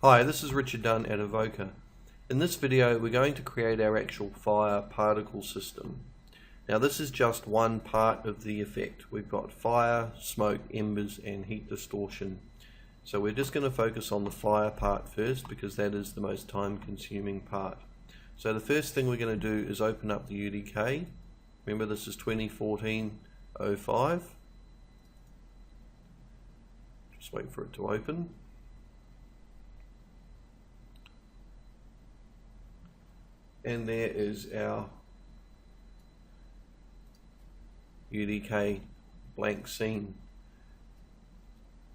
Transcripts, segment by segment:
Hi, this is Richard Dunn at Evoker. In this video we're going to create our actual fire particle system. Now this is just one part of the effect. We've got fire, smoke, embers and heat distortion. So we're just going to focus on the fire part first because that is the most time consuming part. So the first thing we're going to do is open up the UDK. Remember this is 2014-05. Just wait for it to open. And there is our UDK blank scene.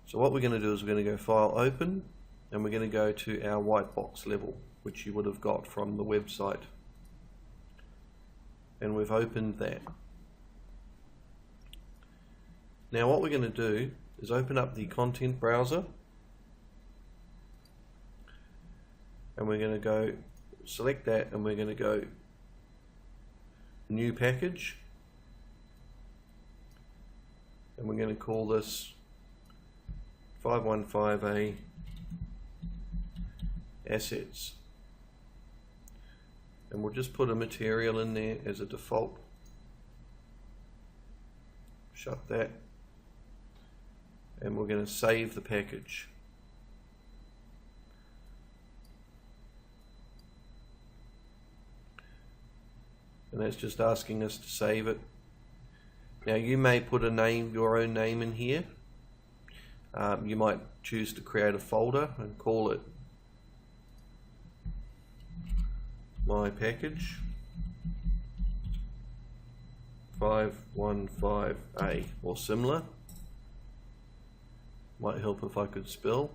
So what we're going to do is we're going to go File, Open, and we're going to go to our white box level, which you would have got from the website. And we've opened that. Now what we're going to do is open up the content browser, and we're going to go select that, and we're going to go New Package, and we're going to call this 515A Assets, and we'll just put a material in there as a default. Shut that, and we're going to save the package. And that's just asking us to save it. Now you may put a name, your own name in here. You might choose to create a folder and call it My Package 515A or similar. Might help if I could spell.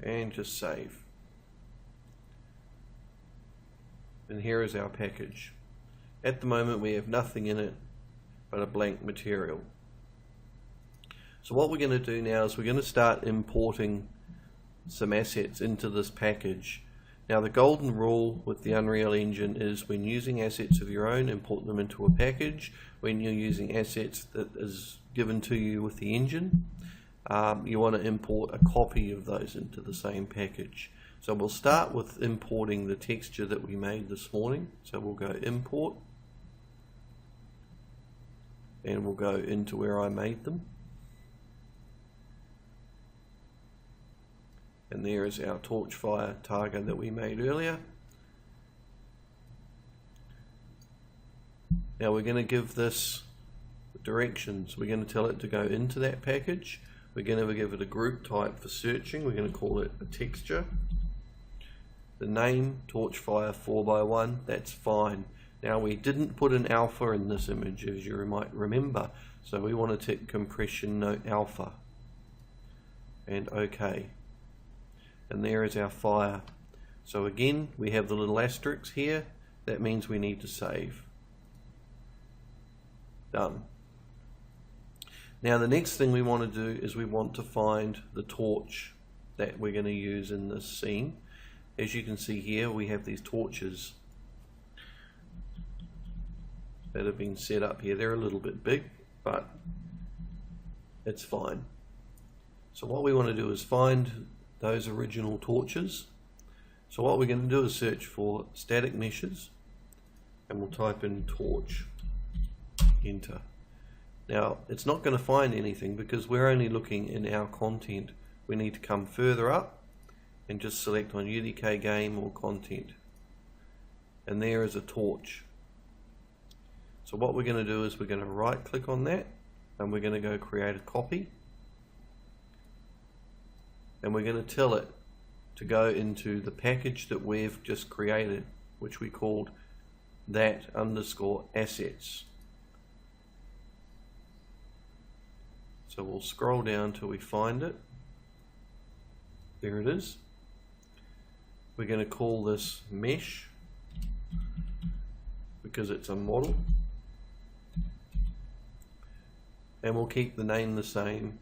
And just save. And here is our package. At the moment we have nothing in it but a blank material. So what we're going to do now is we're going to start importing some assets into this package. Now the golden rule with the Unreal Engine is when using assets of your own, import them into a package. When you're using assets that is given to you with the engine, you want to import a copy of those into the same package. So we'll start with importing the texture that we made this morning. So we'll go Import, and we'll go into where I made them. And there is our Torchfire Targa that we made earlier. Now we're going to give this directions. We're going to tell it to go into that package. We're going to give it a group type for searching. We're going to call it a texture. The name, Torchfire 4x1, that's fine. Now we didn't put an alpha in this image, as you might remember, so we want to tick compression no alpha. And OK. And there is our fire. So again, we have the little asterisks here. That means we need to save. Done. Now the next thing we want to do is we want to find the torch that we're going to use in this scene. As you can see here, we have these torches that have been set up here. They're a little bit big, but it's fine. So what we want to do is find those original torches. So what we're going to do is search for static meshes, and we'll type in torch, enter. Now it's not going to find anything because we're only looking in our content. We need to come further up and just select on UDK game or content, and there is a torch. So what we're going to do is we're going to right click on that, and we're going to go create a copy, and we're going to tell it to go into the package that we've just created, which we called that_assets. So we'll scroll down till we find it. There it is. We're going to call this mesh because it's a model, and we'll keep the name the same.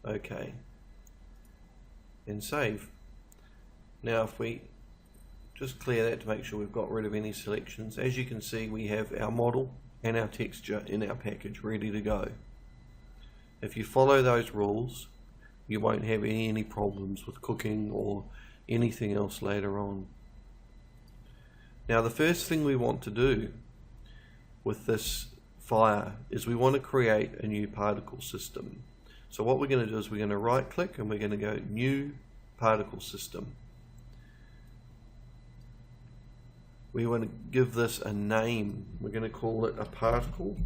OK. and save. Now if we just clear that to make sure we've got rid of any selections, as you can see we have our model and our texture in our package ready to go. If you follow those rules, you won't have any problems with cooking or anything else later on. Now the first thing we want to do with this fire is we want to create a new particle system. So what we're going to do is we're going to right click and we're going to go New Particle System. We want to give this a name. We're going to call it a particle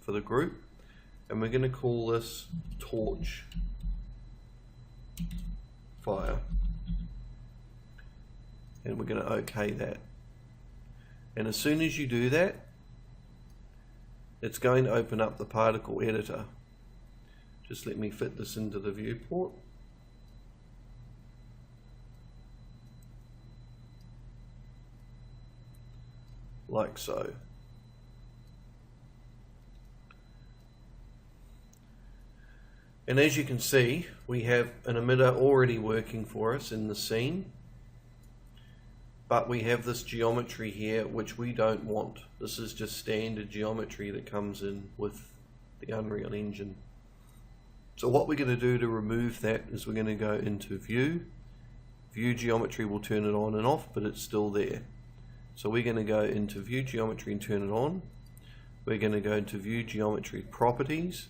for the group, and we're going to call this torch fire, and we're going to OK that. And as soon as you do that, it's going to open up the particle editor. Just let me fit this into the viewport. Like so. And as you can see, we have an emitter already working for us in the scene, but we have this geometry here which we don't want. This is just standard geometry that comes in with the Unreal Engine. So what we're going to do to remove that is we're going to go into View. View Geometry will turn it on and off, but it's still there. So we're going to go into View Geometry and turn it on. We're going to go into View Geometry Properties,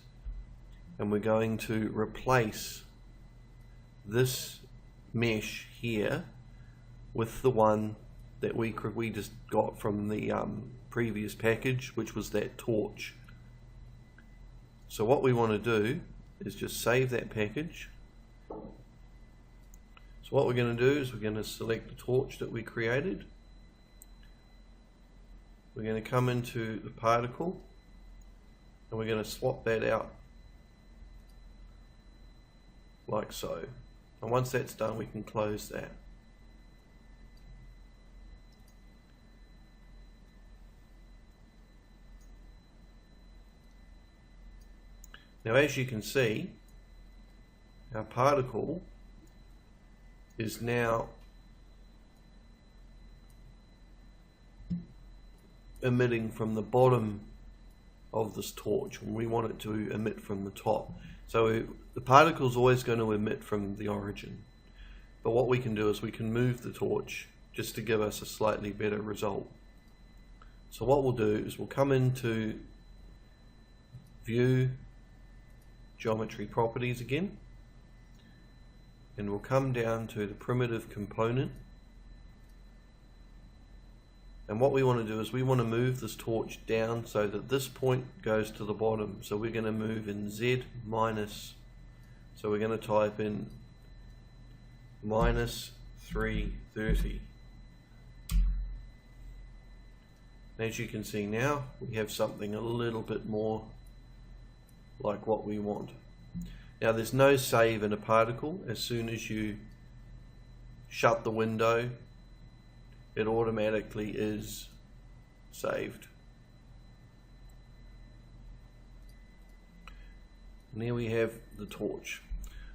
and we're going to replace this mesh here with the one that we just got from the previous package, which was that torch. So what we want to do is just save that package. So what we're going to do is we're going to select the torch that we created. We're going to come into the particle and we're going to swap that out like so. And once that's done, we can close that. Now as you can see, our particle is now emitting from the bottom of this torch, and we want it to emit from the top. So the particle is always going to emit from the origin, but what we can do is we can move the torch just to give us a slightly better result. So what we'll do is we'll come into View Geometry Properties again, and we'll come down to the primitive component. And what we want to do is we want to move this torch down so that this point goes to the bottom. So we're going to move in Z minus, so we're going to type in minus 330. As you can see now, we have something a little bit more like what we want. Now there's no save in a particle. As soon as you shut the window, it automatically is saved. And there we have the torch.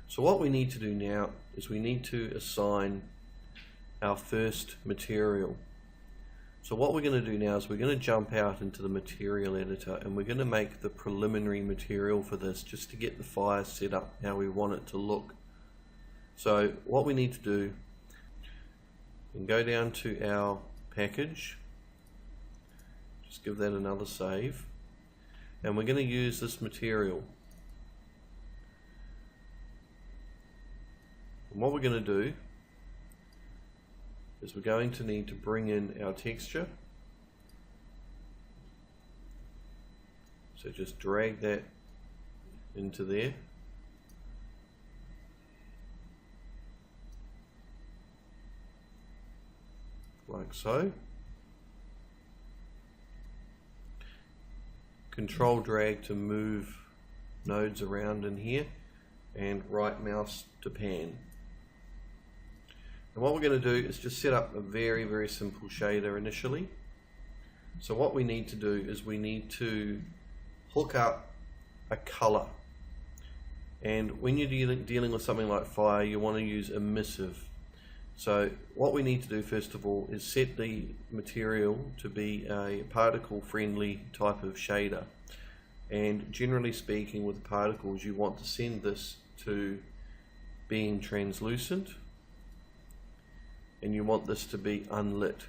So what we need to do now is we need to assign our first material. So what we're going to do now is we're going to jump out into the material editor, and we're going to make the preliminary material for this just to get the fire set up how we want it to look. So what we need to do, and go down to our package, just give that another save, and we're going to use this material. And what we're going to do is we're going to need to bring in our texture. So just drag that into there. Like so. Control drag to move nodes around in here, and right mouse to pan. And what we're going to do is just set up a very, very simple shader initially. So what we need to do is we need to hook up a color. And when you're dealing with something like fire, you want to use emissive. So what we need to do first of all is set the material to be a particle friendly type of shader, and generally speaking with particles you want to send this to being translucent and you want this to be unlit.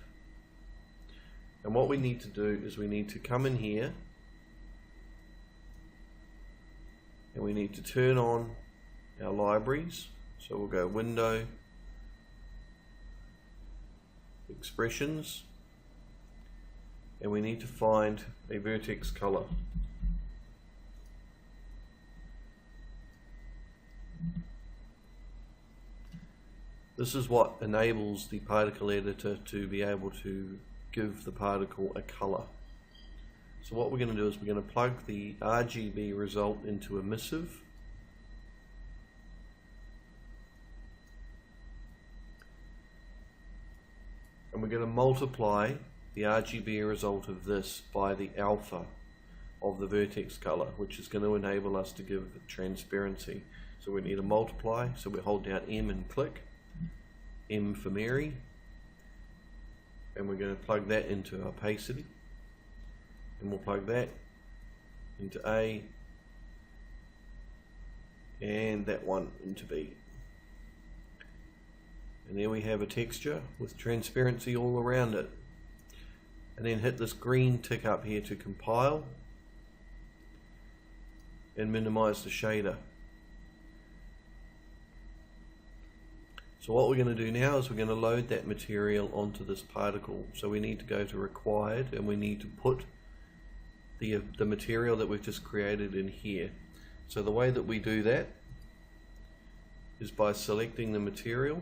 And what we need to do is we need to come in here and we need to turn on our libraries. So we'll go Window, Expressions, and we need to find a vertex color. This is what enables the particle editor to be able to give the particle a color. So what we're going to do is we're going to plug the RGB result into emissive, and we're going to multiply the RGB result of this by the alpha of the vertex color, which is going to enable us to give transparency. So we need to multiply, so we hold down M and click, M for Mary, and we're going to plug that into opacity, and we'll plug that into A and that one into B. And there we have a texture with transparency all around it. And then hit this green tick up here to compile and minimize the shader. So what we're going to do now is we're going to load that material onto this particle. So we need to go to required and we need to put the material that we've just created in here. So the way that we do that is by selecting the material,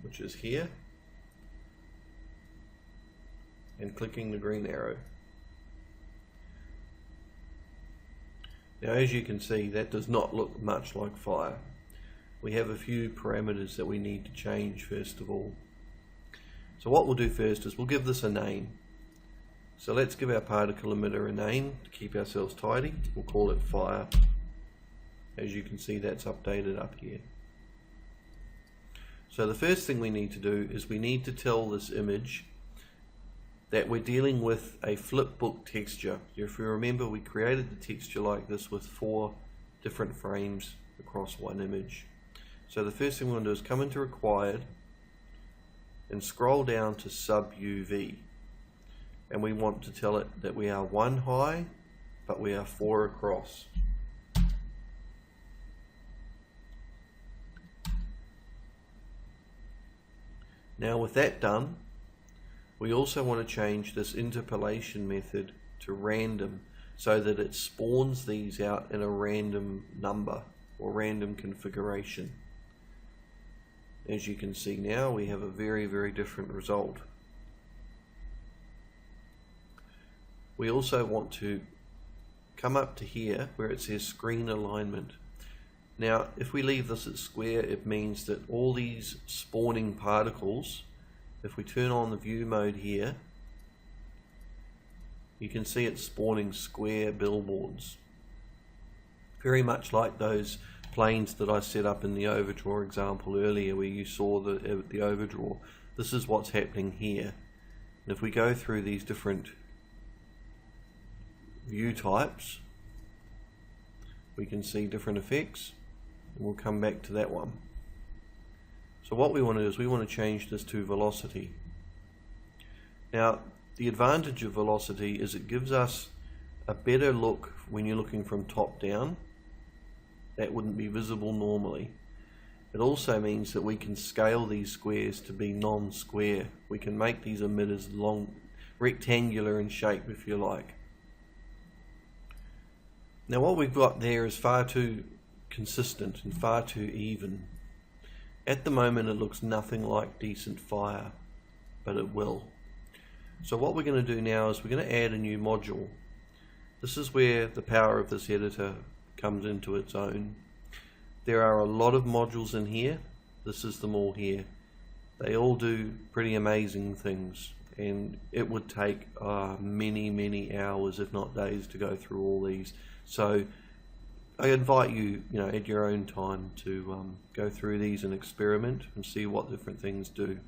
which is here, and clicking the green arrow. Now as you can see, that does not look much like fire. We have a few parameters that we need to change first of all. So what we'll do first is we'll give this a name. So let's give our particle emitter a name to keep ourselves tidy. We'll call it fire. As you can see, that's updated up here. So the first thing we need to do is we need to tell this image that we're dealing with a flipbook texture. If you remember, we created the texture like this with 4 different frames across one image. So the first thing we want to do is come into required and scroll down to sub UV, and we want to tell it that we are 1 high but we are 4 across. Now with that done, we also want to change this interpolation method to random so that it spawns these out in a random number or random configuration. As you can see now, we have a very, very different result. We also want to come up to here where it says screen alignment. Now if we leave this at square, it means that all these spawning particles, if we turn on the view mode here, you can see it's spawning square billboards. Very much like those planes that I set up in the overdraw example earlier where you saw the overdraw. This is what's happening here. And if we go through these different view types, we can see different effects, and we'll come back to that one. So what we want to do is we want to change this to velocity. Now the advantage of velocity is it gives us a better look when you're looking from top down. That wouldn't be visible normally. It also means that we can scale these squares to be non-square. We can make these emitters long, rectangular in shape if you like. Now what we've got there is far too consistent and far too even. At the moment it looks nothing like decent fire, but it will. So what we're going to do now is we're going to add a new module. This is where the power of this editor comes into its own. There are a lot of modules in here. This is them all here. They all do pretty amazing things, and it would take many hours if not days to go through all these. So I invite you, at your own time to go through these and experiment and see what different things do.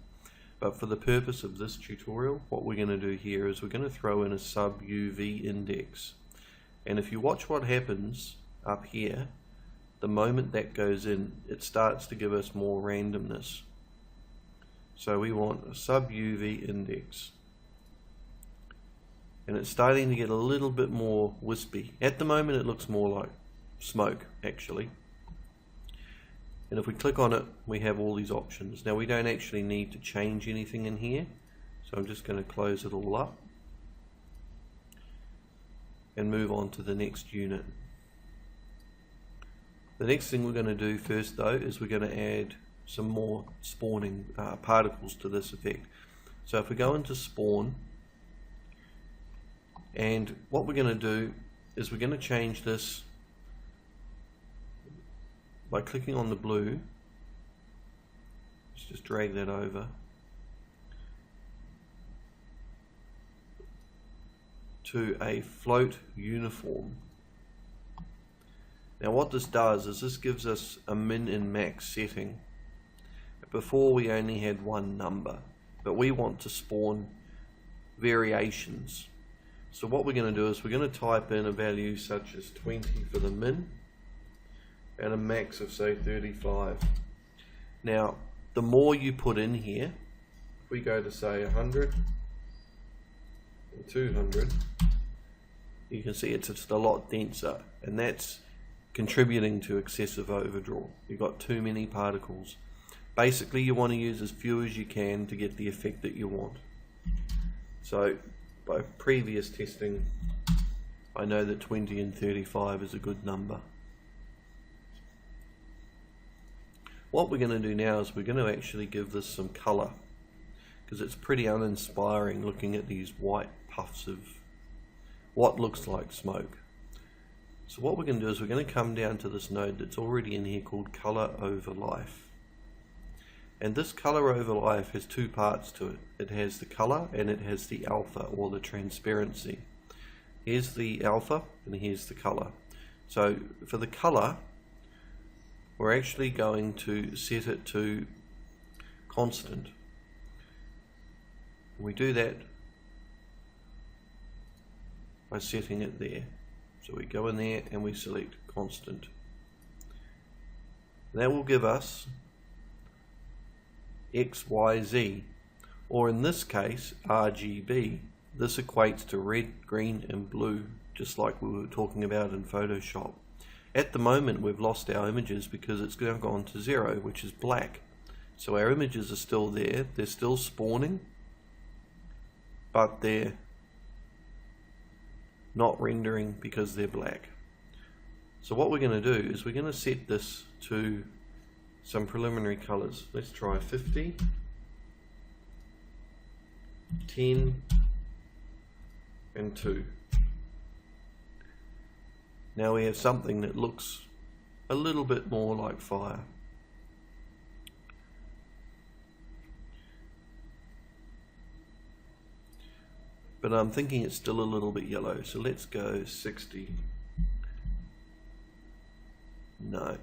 But for the purpose of this tutorial, what we're going to do here is we're going to throw in a sub UV index. And if you watch what happens up here, the moment that goes in, it starts to give us more randomness. So we want a sub UV index. And it's starting to get a little bit more wispy. At the moment it looks more like smoke actually. And if we click on it, we have all these options. Now we don't actually need to change anything in here, so I'm just going to close it all up and move on to the next unit. The next thing we're going to do first though is we're going to add some more spawning particles to this effect. So if we go into spawn, and what we're going to do is we're going to change this by clicking on the blue. Let's just drag that over to a float uniform. Now what this does is this gives us a min and max setting. Before we only had one number, but we want to spawn variations. So what we're going to do is we're going to type in a value such as 20 for the min and a max of say 35. Now the more you put in here, if we go to say 100 and 200, you can see it's just a lot denser, and that's contributing to excessive overdraw. You've got too many particles. Basically you want to use as few as you can to get the effect that you want. So by previous testing, I know that 20 and 35 is a good number. What we're going to do now is we're going to actually give this some color, because it's pretty uninspiring looking at these white puffs of what looks like smoke. So what we're going to do is we're going to come down to this node that's already in here called color over life. And this color over life has two parts to it. It has the color and it has the alpha, or the transparency. Here's the alpha and here's the color. So for the color, we're actually going to set it to constant. And we do that by setting it there. So we go in there and we select constant. That will give us X, Y, Z, or in this case RGB. This equates to red, green and blue, just like we were talking about in Photoshop. At the moment we've lost our images because it's now gone to 0, which is black. So our images are still there, they're still spawning, but they're not rendering because they're black. So what we're going to do is we're going to set this to some preliminary colors. Let's try 50, 10 and 2. Now we have something that looks a little bit more like fire. But I'm thinking it's still a little bit yellow, so let's go 60. No,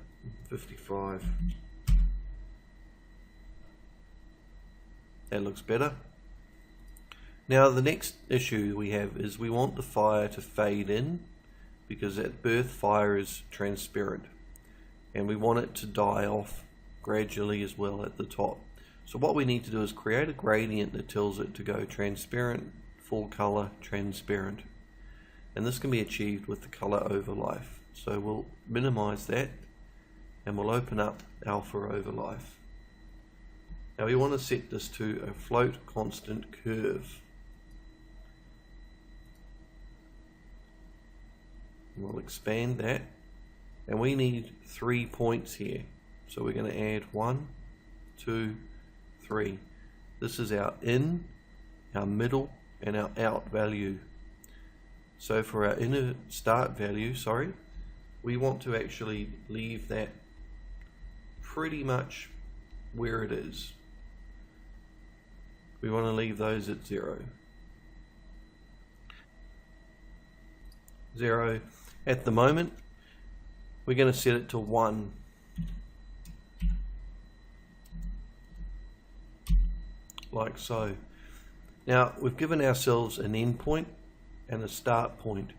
55. That looks better. Now the next issue we have is we want the fire to fade in, because at birth fire is transparent, and we want it to die off gradually as well at the top. So what we need to do is create a gradient that tells it to go transparent, full color, transparent, and this can be achieved with the color over life. So we'll minimize that and we'll open up alpha over life. Now we want to set this to a float constant curve. We'll expand that, and we need 3 points here. So we're going to add 1, 2, 3. This is our in, our middle, and our out value. So for our inner start value, we want to actually leave that pretty much where it is. We want to leave those at 0. 0. At the moment, we're going to set it to 1. Like so. Now we've given ourselves an end point and a start point.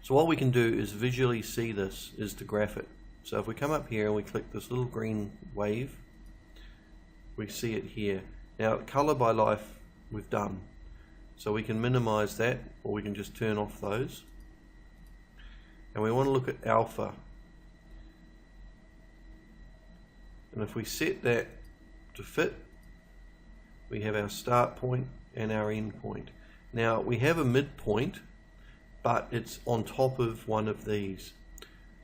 So what we can do is visually see this, is to graph it. So if we come up here and we click this little green wave, we see it here. Now color by life we've done. So we can minimize that, or we can just turn off those. And we want to look at alpha. And if we set that to fit, we have our start point and our end point. Now we have a midpoint, but it's on top of one of these.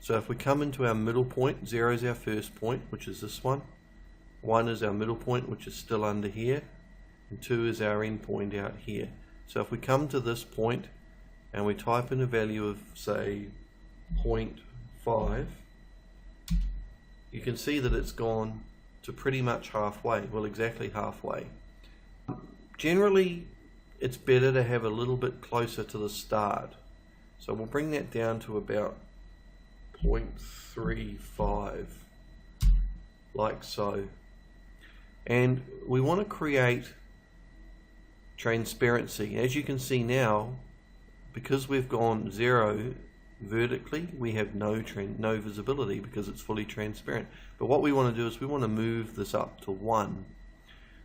So if we come into our middle point, 0 is our first point, which is this one. 1 is our middle point, which is still under here. And 2 is our end point out here. So if we come to this point and we type in a value of, say, 0.5, you can see that it's gone to pretty much halfway, well, exactly halfway. Generally, it's better to have a little bit closer to the start. So we'll bring that down to about 0.35, like so. And we want to create transparency. As you can see now, because we've gone 0 vertically, we have no visibility because it's fully transparent. But what we want to do is we want to move this up to 1.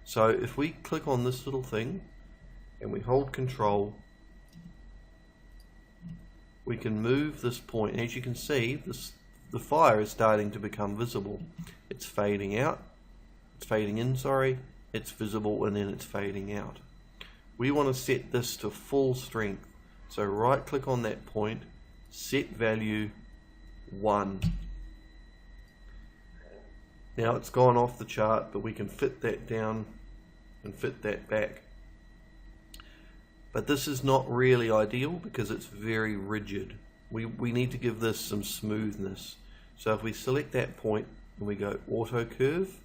So if we click on this little thing and we hold control, we can move this point. As you can see, the fire is starting to become visible. It's fading out, it's fading in, sorry, it's visible, and then it's fading out. We want to set this to full strength. So right click on that point, set value 1. Now it's gone off the chart, but we can fit that down and fit that back. But this is not really ideal because it's very rigid. We need to give this some smoothness. So if we select that point and we go auto curve,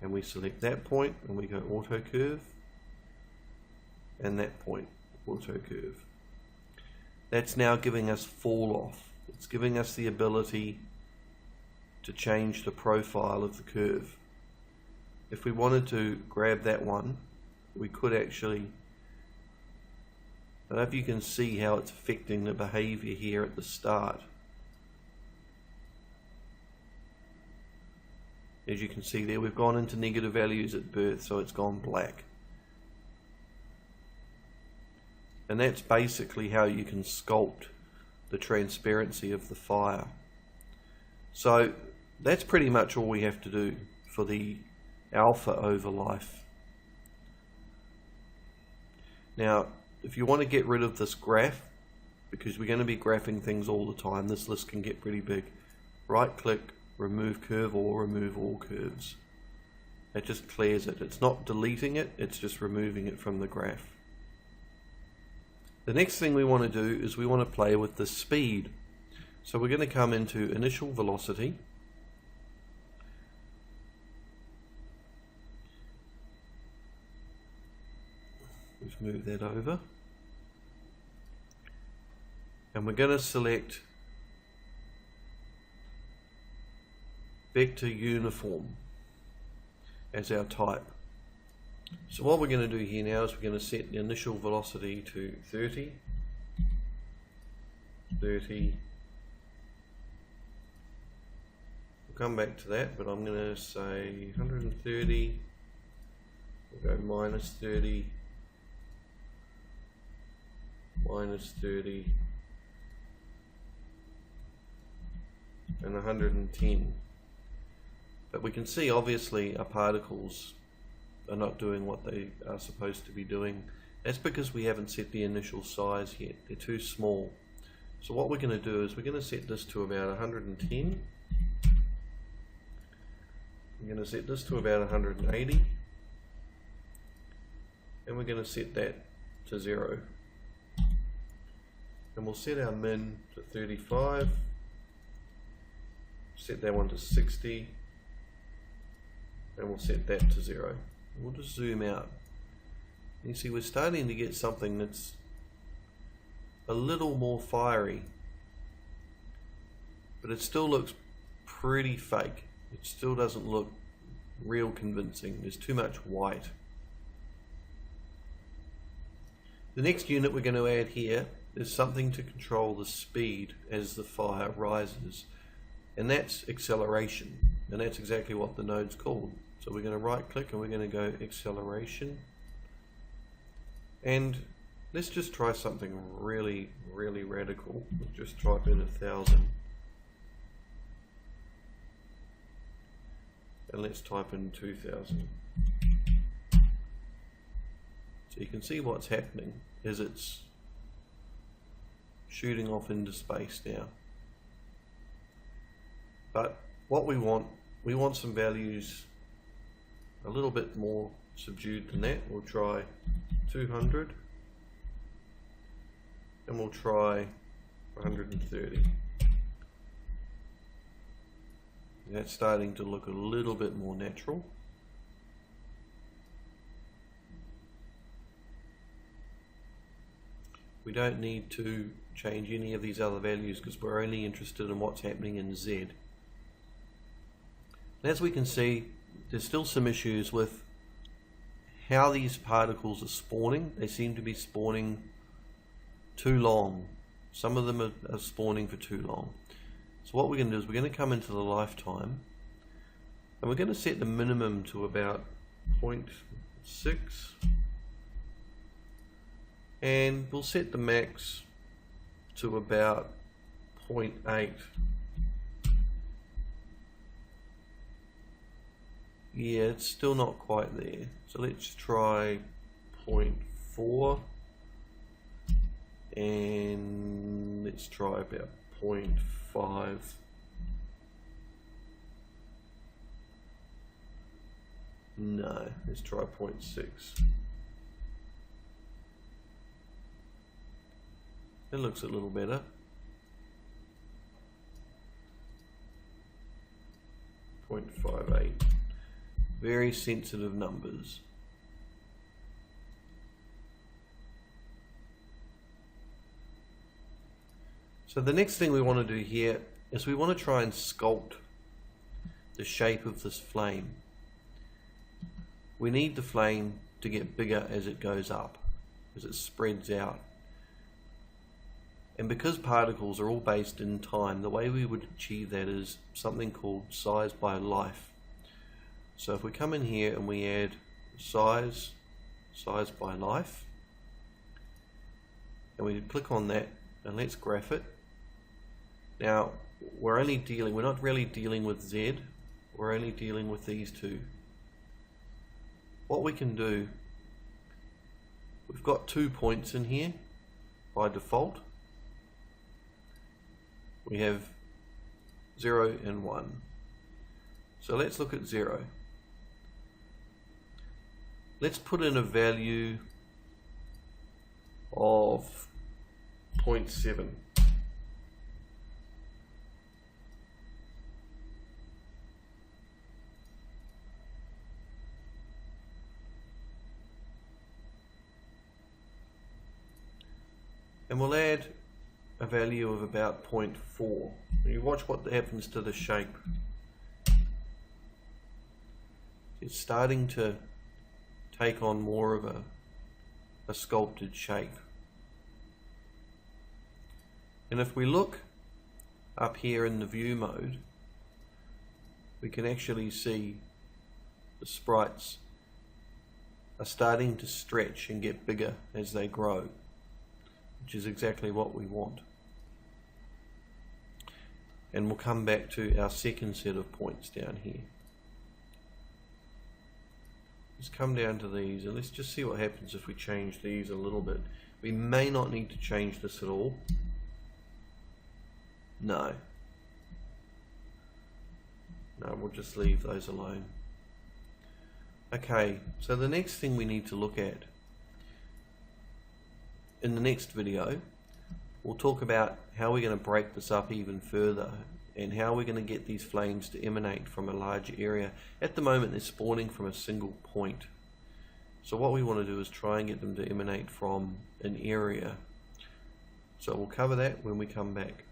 and we select that point and we go auto curve, and that point auto curve, that's now giving us fall off. It's giving us the ability to change the profile of the curve. If we wanted to grab that one, we could actually, I don't know if you can see how it's affecting the behavior here at the start. As you can see there, we've gone into negative values at birth, so it's gone black. And that's basically how you can sculpt the transparency of the fire. So that's pretty much all we have to do for the alpha over life. Now, if you want to get rid of this graph, because we're going to be graphing things all the time, this list can get pretty big. Right click, remove curve or remove all curves. It just clears it. It's not deleting it, it's just removing it from the graph. The next thing we want to do is we want to play with the speed. So we're going to come into initial velocity. Let's move that over. And we're going to select vector uniform as our type. So what we're going to do here now is we're going to set the initial velocity to 30, 30. We'll come back to that, but I'm going to say 130, we'll go minus 30, minus 30, and 110. But we can see obviously our particles are not doing what they are supposed to be doing. That's because we haven't set the initial size yet. They're too small. So what we're going to do is we're going to set this to about 110. We're going to set this to about 180. And we're going to set that to 0. And we'll set our min to 35. Set that one to 60. And we'll set that to 0. We'll just zoom out. You see we're starting to get something that's a little more fiery. but it still looks pretty fake. It still doesn't look real convincing. There's too much white. The next unit we're going to add here is something to control the speed as the fire rises, and that's acceleration, and that's exactly what the node's called. So we're going to right click and we're going to go acceleration, and let's just try something really radical. We'll just type in 1000 and let's type in 2000. So you can see what's happening is it's shooting off into space now. But what we want some values a little bit more subdued than that. We'll try 200 and we'll try 130. That's starting to look a little bit more natural. We don't need to change any of these other values because we're only interested in what's happening in Z. And as we can see, there's still some issues with how these particles are spawning. They seem to be spawning too long. Some of them are spawning for too long. So what we're going to do is we're going to come into the lifetime and we're going to set the minimum to about 0.6 and we'll set the max to about 0.8. Yeah, it's still not quite there. So let's try 0.4 and let's try about 0.5. No, let's try 0.6. It looks a little better. 0.58. Very sensitive numbers. So the next thing we want to do here is we want to try and sculpt the shape of this flame. We need the flame to get bigger as it goes up, as it spreads out. And because particles are all based in time, the way we would achieve that is something called size by life. So if we come in here and we add size by life, and we click on that and let's graph it. Now we're not really dealing with Z, we're only dealing with these two. What we can do, we've got 2 points in here by default. We have 0 and 1. So let's look at 0. Let's put in a value of 0.7. And we'll add a value of about 0.4. You watch what happens to the shape. It's starting to take on more of a sculpted shape. And if we look up here in the view mode, we can actually see the sprites are starting to stretch and get bigger as they grow, which is exactly what we want. And we'll come back to our second set of points down here. Let's come down to these and let's just see what happens if we change these a little bit. We may not need to change this at all. No, we'll just leave those alone. Okay, so the next thing we need to look at in the next video, we'll talk about how we're going to break this up even further and how we're going to get these flames to emanate from a large area. At the moment they're spawning from a single point. So what we want to do is try and get them to emanate from an area. So we'll cover that when we come back.